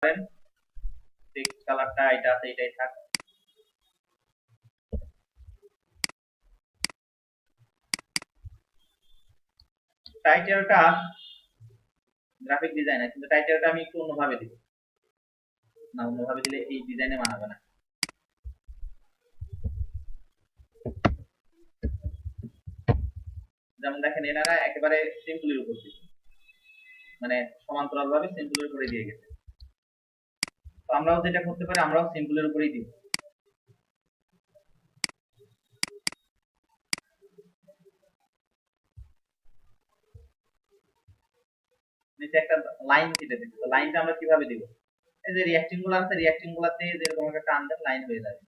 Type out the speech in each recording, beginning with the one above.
পারেন। টেক্সট কালারটা এটা আছে, এটাই থাক। টাইটেলটা গ্রাফিক ডিজাইনার, কিন্তু টাইটেলটা আমি একটু অন্যভাবে দিব না, অন্যভাবে দিলে এই ডিজাইনে মানাবে না। যেমন দেখেন এনারা একেবারে সিম্পলের উপর দিচ্ছে, মানে সমান্তরাল ভাবে সিম্পলের উপরে দিয়ে গেছে। তো আমরাও যেটা করতে পারি, আমরাও সিম্পলের উপরেই দিব। নিচে একটা লাইন কেটে দিচ্ছি, তো লাইনটা আমরা কিভাবে দিব? এই যে রিঅ্যাক্টিং গুলো আছে, রিঅ্যাক্টিং গুলাতে যেরকম একটা টান দেন লাইন হয়ে যাবে।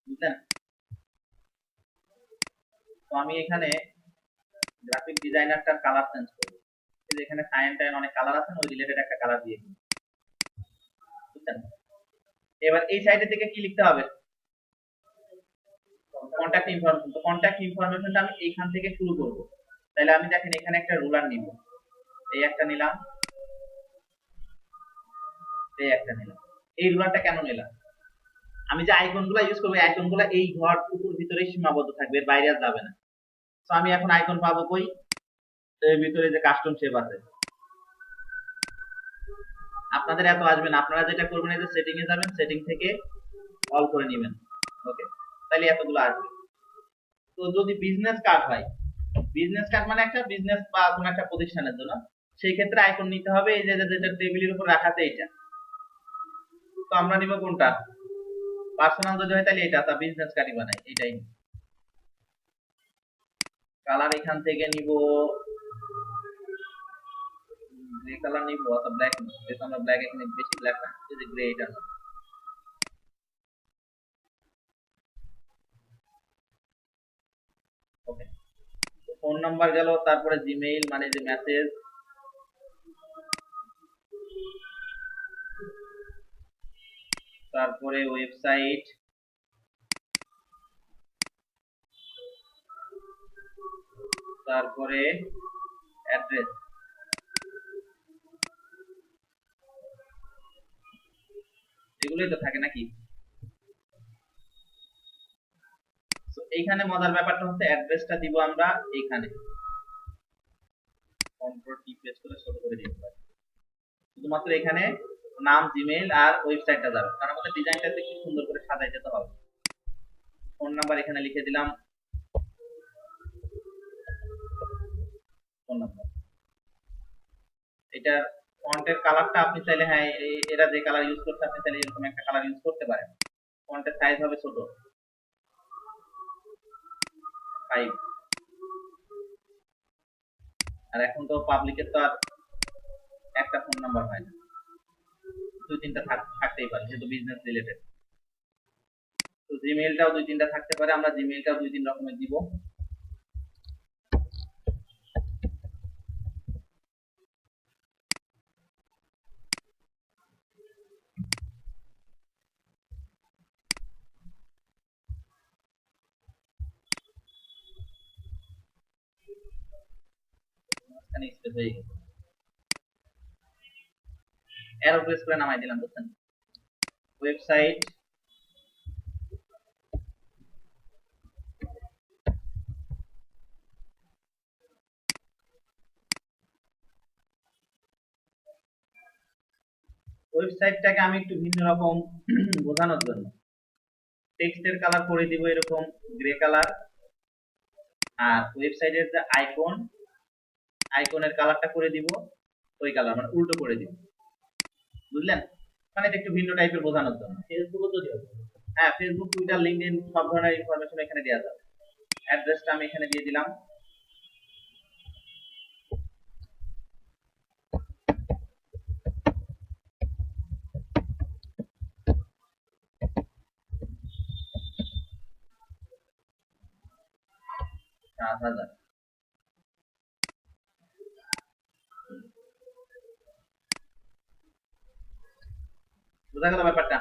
বুঝলেন? তো আমি এখানে গ্রাফিক ডিজাইনারটার কালার চেঞ্জ করব। এই যে এখানে সাইন টাইন অনেক কালার আছে, ওই রিলেটেড একটা কালার দিয়ে দিই। বুঝছেন? এবার এই সাইডে থেকে কি লিখতে হবে? Contact information. তো কন্টাক্ট ইনফরমেশনটা আমি এইখান থেকে শুরু করব। তাহলে আমি দেখেন এখানে একটা রুলার নিব, এই একটা নিলাম, এই একটা নিলাম। এই রুলারটা কেন নিলাম? আমি যে আইকনগুলো ইউজ করব, আইকনগুলো এই ঘর টুকুর ভিতরেই সীমাবদ্ধ থাকবে, এর বাইরে আর যাবে না। তো আমি এখন আইকন পাবো কই? এর ভিতরে যে কাস্টম শেপ আছে। আপনাদের এত আসবে না, আপনারা যেটা করবেন এই যে সেটিং এ যাবেন, সেটিং থেকে অল করে নেবেন। ওকে, তাহলে এতগুলো আসবে। তো যদি বিজনেস কার্ড হয়, বিজনেস কার্ড মানে একটা বিজনেস বা কোন একটা প্রতিষ্ঠানের জন্য, সেই ক্ষেত্রে আইকন নিতে হবে এই যে যেটা টেবিলের উপর রাখাতে এইটা। তো আমরা নিব কোনটা? পার্সোনাল যদি হয় তাহলে এটা, তা বিজনেস কার্ডই বানাই, এটাই। কালার এখান থেকে নিব গ্রে কালার নিব, অথবা ব্ল্যাক নিব, যেহেতু আমরা ব্ল্যাক এখানে বেশি ব্ল্যাক না, এই যে গ্রে এটা না। ওকে, ফোন নাম্বার গেল, তারপরে জিমেইল মানে যে মেসেজ, তারপরে ওয়েবসাইট, তারপরে অ্যাড্রেস। এগুলোই তো থাকে নাকি? এইখানে মজার ব্যাপারটা হচ্ছে অ্যাড্রেসটা দিব আমরা এইখানে, কন্ট্রোল টি প্রেস করে ছোট করে দিতে পারি। শুধুমাত্র এখানে নাম, জিমেইল আর ওয়েবসাইটটা যাবে, কারণ আমাদের ডিজাইনটা একটু সুন্দর করে সাজাই যেতে হবে। ফোন নাম্বার এখানে লিখে দিলাম, ফোন নাম্বার। এটার ফন্টের কালারটা আপনি চাইলে, হ্যাঁ এরা যে কালার ইউজ করতে, আপনি চাইলে এরকম একটা কালার ইউজ করতে পারেন। ফন্টের সাইজ হবে ছোট, 5। আর এখন তো পাবলিকের তো আর একটা ফোন নাম্বার হয় না, 2-3টা থাকতেই পারে, যেহেতু বিজনেস রিলেটেড। তো জিমেইলটাও 2-3টা থাকতে পারে, আমরা জিমেইলটাও 2-3 রকমের দিব। এখানে স্পেস হয়ে গেছে, অ্যারো প্রেস করে নামাই দিলাম। বুঝছেন? ওয়েবসাইট, ওয়েবসাইটটাকে আমি একটু ভিন্ন রকম বোঝানোর জন্য টেক্সটের কালার করে দিব এরকম গ্রে কালার, আর ওয়েবসাইটের যে আইকন, আইকনের কালারটা করে দিব ওই কালার, মানে উল্টো করে দিব। বুঝলেন? মানে এটা একটু ভিন্ন টাইপের বোঝানোর জন্য। ফেসবুকও তো দিও, হ্যাঁ ফেসবুক, টুইটার, লিংকডইন সব ধরনের ইনফরমেশন এখানে দেওয়া যাবে। অ্যাড্রেসটা আমি এখানে দিয়ে দিলাম। বোঝা গেল ব্যাপারটা?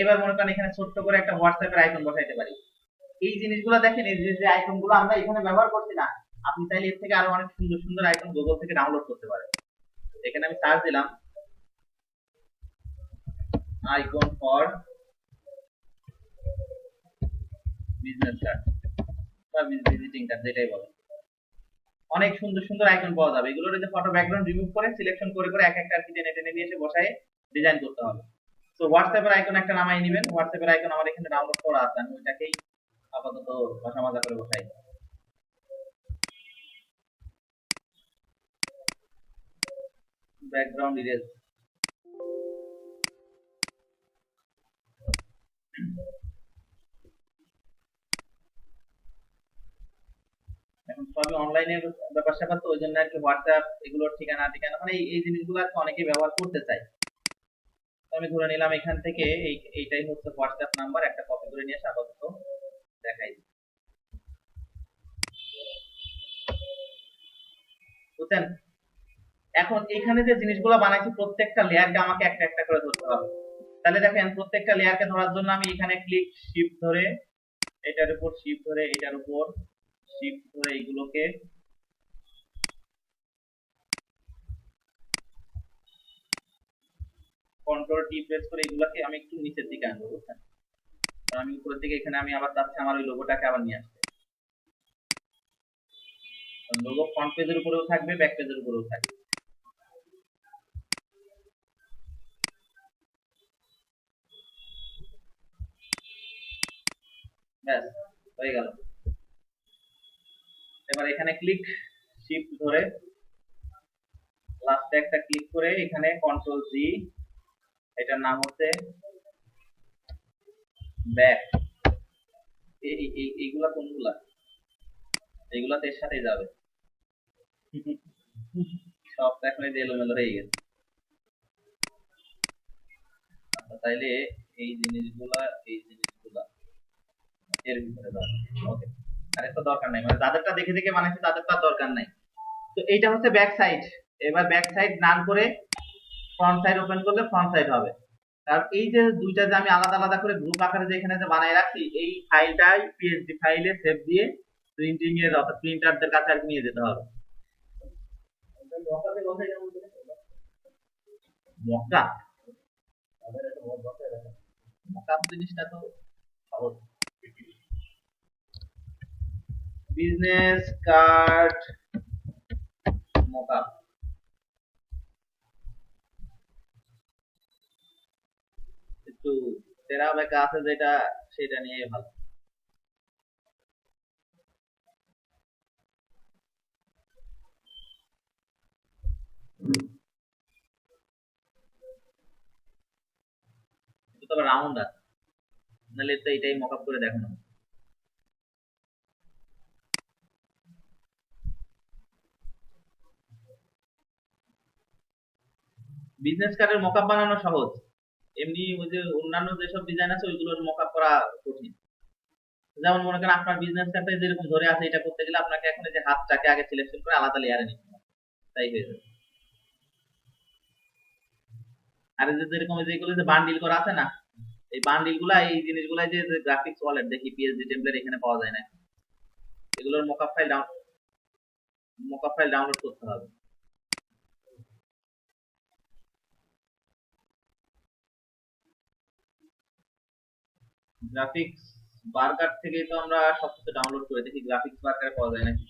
এবার মনে করেন এখানে ছোট্ট করে একটা হোয়াটসঅ্যাপের আইকন বসাইতে পারি। এই জিনিসগুলো দেখেন, এই যে আইকনগুলো আমরা এখানে ব্যবহার করছি না, আপনি চাইলে এর থেকে আরো অনেক সুন্দর সুন্দর আইকন গুগল থেকে ডাউনলোড করতে পারেন। এখানে আমি সার্চ দিলাম আইকন ফর বিজনেস কার্ড বা ভিজিটিং কার্ড যেটাই বলেন, অনেক সুন্দর সুন্দর আইকন পাওয়া যাবে। এগুলোর যে ফটো ব্যাকগ্রাউন্ড রিমুভ করে সিলেকশন করে করে এক একটা আর কি টেনে টেনে নিয়ে এসে বসায় ডিজাইন করতে হবে। তো হোয়াটসঅ্যাপের আইকন একটা নামাই নেবেন। হোয়াটসঅ্যাপের আইকন আমার এখানে ডাউনলোড করা আছে, আমি ওইটাকেই আপাতত ভাষা মাজা করে বসাই। ব্যাকগ্রাউন্ড ইরেজ, এখন সবই অনলাইনের ব্যাপার স্যাপার, তো ওই জন্য আর কি হোয়াটসঅ্যাপ এগুলোর ঠিকানা ঠিকানা মানে এই জিনিসগুলো আর কি অনেকেই ব্যবহার করতে চাই। তো আমি ধরে নিলাম এখান থেকে এইটাই হচ্ছে হোয়াটসঅ্যাপ নাম্বার, একটা কপি করে নিয়ে এসে আপাতত দেখাই, বুঝছেন? এখন এখানে যে জিনিসগুলো বানাইছি প্রত্যেকটা লেয়ারকে আমাকে একটা একটা করে ধরতে হবে। তাহলে দেখেন প্রত্যেকটা লেয়ারকে ধরার জন্য আমি এখানে ক্লিক শিফট ধরে এটার উপর শিফট ধরে এটার উপর শিফট ধরে এইগুলোকে কন্ট্রোল টি প্রেস করে এগুলোকে আমি একটু নিচের দিকে আনবো, বুঝছেন? আমি উপরের দিকে এখানে আমি আবার চাচ্ছি আমার ওই লোগোটাকে আবার নিয়ে আসতে। লোগো ফ্রন্ট পেজের উপরেও থাকবে, ব্যাক পেজের উপরেও থাকবে। ব্যাস হয়ে গেল। এবার এখানে ক্লিক শিফট ধরে লাস্টে একটা ক্লিক করে এখানে কন্ট্রোল জি, এটার নাম হচ্ছে ব্যাক। এইগুলা কোনগুলা? এইগুলা তো এর সাথেই যাবে। সব এখন এই যে এলোমেলো হয়ে গেছে। আচ্ছা তাইলে এই জিনিসগুলা এর ভিতরে দাও। ওকে, আর একটা দরকার নাই, মানে যাদেরটা দেখে দেখে বানাইছি তাদের তো দরকার নাই। তো এইটা হচ্ছে ব্যাক সাইড। এবার ব্যাক সাইড নান করে ফ্রন্ট সাইড ওপেন করলে ফ্রন্ট সাইড হবে। আর এই যে দুইটা যে আমি আলাদা আলাদা করে গ্রুপ আকারে যে এখানে যে বানাই রাখছি, এই ফাইলটাই পিএসডি ফাইলে সেভ দিয়ে প্রিন্টিং এর অর্থাৎ প্রিন্টারদের কাছে আর নিয়ে যেতে হবে। মক্কা মক্কা জিনিসটা তো সহজ। বিজনেস কার্ড মক্কা, একটু তেরা বেকা আছে যেটা, সেটা নিয়ে ভালো। তবে রাউন্ড আছে, নাহলে তো এটাই মকআপ করে দেখানো। বিজনেস কার্ডের মকআপ বানানো সহজ, এমনি ওই যে অন্যান্য যেসব ডিজাইন আছে ওইগুলোর মকআপ করা কঠিন। যেমন মনে করেন আপনার বিজনেস কার্ডে যেরকম ধরে আছে, এটা করতে গেলে আপনাকে এখন যে হাতটাকে আগে সিলেকশন করে আলাদা লেয়ারে নিতে হবে, তাই হয়ে যাবে। আর যেরকম যেগুলো যে বান্ডিল করা আছে না, এই বান্ডিল গুলা এই জিনিসগুলা যে গ্রাফিক্স ওয়ালেট দেখি পিএসডি টেমপ্লেট এখানে পাওয়া যায় না, এগুলোর মকআপ ফাইল ডাউনলোড করতে হবে। গ্রাফিক্স বার্গার থেকে তো আমরা সবকিছু ডাউনলোড করে দেখি, গ্রাফিক্স বার্গারে পাওয়া যায় নাকি।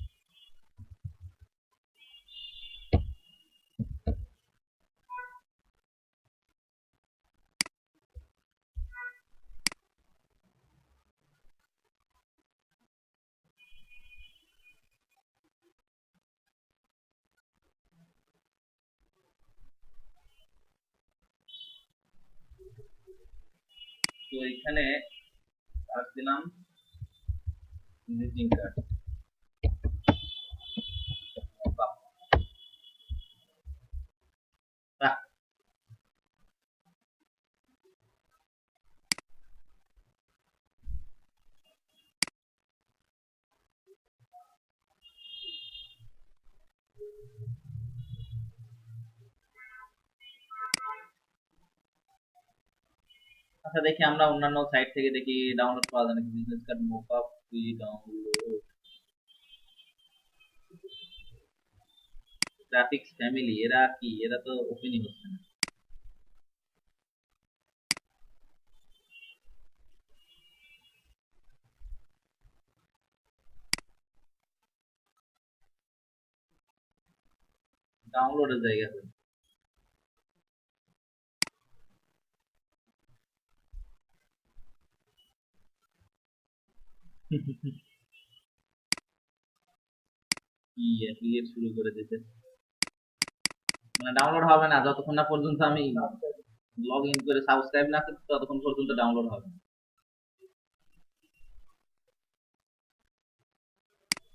তো এখানে সার্চ দিলাম ভিজিটিং কার্ড। আচ্ছা দেখি আমরা অন্যান্য সাইট থেকে দেখি ডাউনলোড করা যায় নাকি business card mockup free download. Graphics family, এরা কি? এরা তো ওপেনই হচ্ছে না। ডাউনলোডের জায়গাতে কি অ্যাফিলিয়েট শুরু করে দিতে, মানে ডাউনলোড হবে না যতক্ষণ না পর্যন্ত আমি লগ ইন করে সাবস্ক্রাইব না করি, ততক্ষণ পর্যন্ত ডাউনলোড হবে না।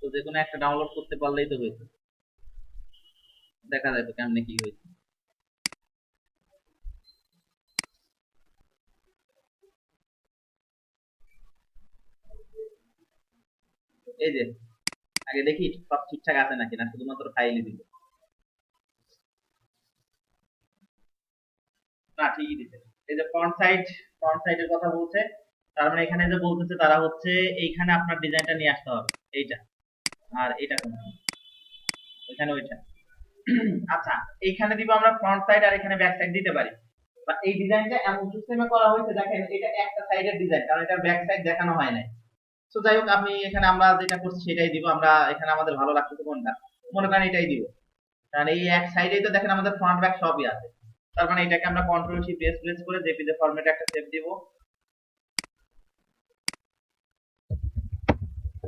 তো যে কোনো একটা ডাউনলোড করতে পারলেই তো হয়েছে। দেখা যায় তো কেমনে কি হয়েছে। এই যে আগে দেখি সব ঠিকঠাক আছে নাকি, না শুধুমাত্র ফাইলই দিল। না, ঠিকই দিতে। এই যে ফ্রন্ট সাইডের কথা বলছে, তার মানে এখানে যে বলতেছে তারা হচ্ছে এইখানে আপনার ডিজাইনটা নিয়ে আসতে হবে, এইটা। আর এটা কোনটা? ওইখানে ওইটা। আচ্ছা, এইখানে দিব আমরা ফ্রন্ট সাইড, আর এখানে ব্যাক সাইড দিতে পারি। বা এই ডিজাইনটা এমন সিস্টেমে করা হয়েছে, দেখেন এটা একটা সাইডের ডিজাইন, কারণ এটার ব্যাক সাইড দেখানো হয় নাই। তো যাই হোক, আমি এখানে আমরা যেটা করছি সেটাই দিব। আমরা এখানে আমাদের ভালো লাগতেছে কোনটা, মনে করেন এটাই দিব। কারণ এই এক সাইডেই তো দেখেন আমাদের ফ্রন্ট ব্যাক সবই আছে। তার মানে এটাকে আমরা কন্ট্রোল শিফট এস প্রেস করে জেপিজি ফরম্যাটে একটা সেভ দিব।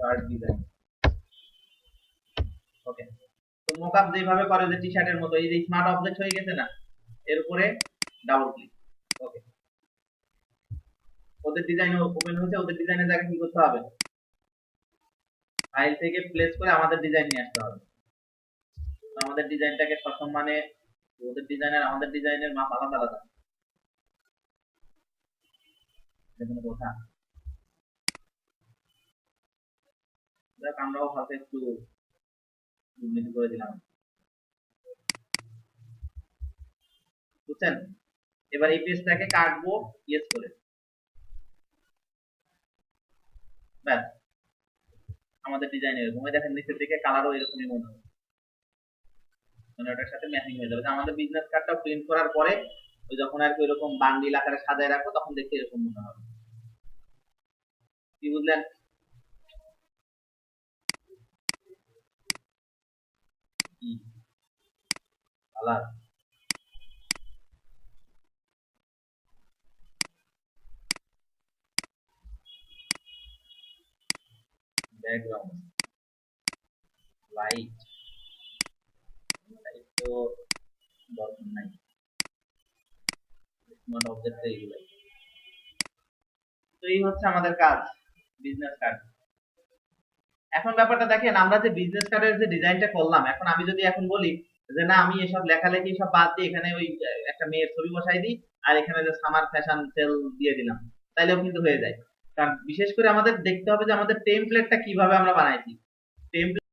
কার্ড ডিজাইন, ওকে। তো মোকআপ যেভাবে করে যে টি শার্টের মতো, এই যে স্মার্ট অবজেক্ট হয়ে গেছে না, এর উপরে ডাবল ক্লিক, ওকে। ওদের ডিজাইন ওপেন হয়েছে। ওদের ডিজাইনের জায়গায় কি করতে হবে? ফাইল থেকে প্লেস করে আমাদের ডিজাইন নিয়ে আসতে হবে। তো আমাদের ডিজাইনটাকে সসম্মানে, ওদের ডিজাইন আর আমাদের ডিজাইনের মাপ আলাদা আলাদা, কোনো কথা। দেখ, আমরাও হালকা একটু দুর্নীতি করে দিলাম, বুঝছেন? এবার এই পেজটাকে কাটবো ইয়েস করে, ব্যাস। আমাদের ডিজাইন এরকম, ওই দেখেন নিচের দিকে কালারও এরকমই মনে হবে, মানে ওটার সাথে ম্যাচিং হয়ে যাবে। যে আমাদের বিজনেস কার্ডটা প্রিন্ট করার পরে ওই যখন আর কি ওইরকম বান্ডিল আকারে সাজায় রাখবো, তখন দেখতে এরকম মনে হবে। কি বুঝলেন? কি কালার, ব্যাকগ্রাউন্ড, লাইট, লাইট তো দরকার নাই, স্মার্ট অবজেক্ট এইগুলাই। তো এই হচ্ছে আমাদের কাজ, বিজনেস কার্ড। এখন ব্যাপারটা দেখেন, আমরা যে বিজনেস কার্ডের যে ডিজাইনটা করলাম, এখন আমি যদি এখন বলি যে না, আমি এসব লেখালেখি সব বাদ দিয়ে এখানে ওই একটা মেয়ের ছবি বসাই দিই, আর এখানে যে সামার ফ্যাশন সেল দিয়ে দিলাম, তাইলেও কিন্তু হয়ে যায়। কারণ বিশেষ করে আমাদের দেখতে হবে যে আমাদের টেমপ্লেটটা কিভাবে আমরা বানাইছি। টেমপ্লেট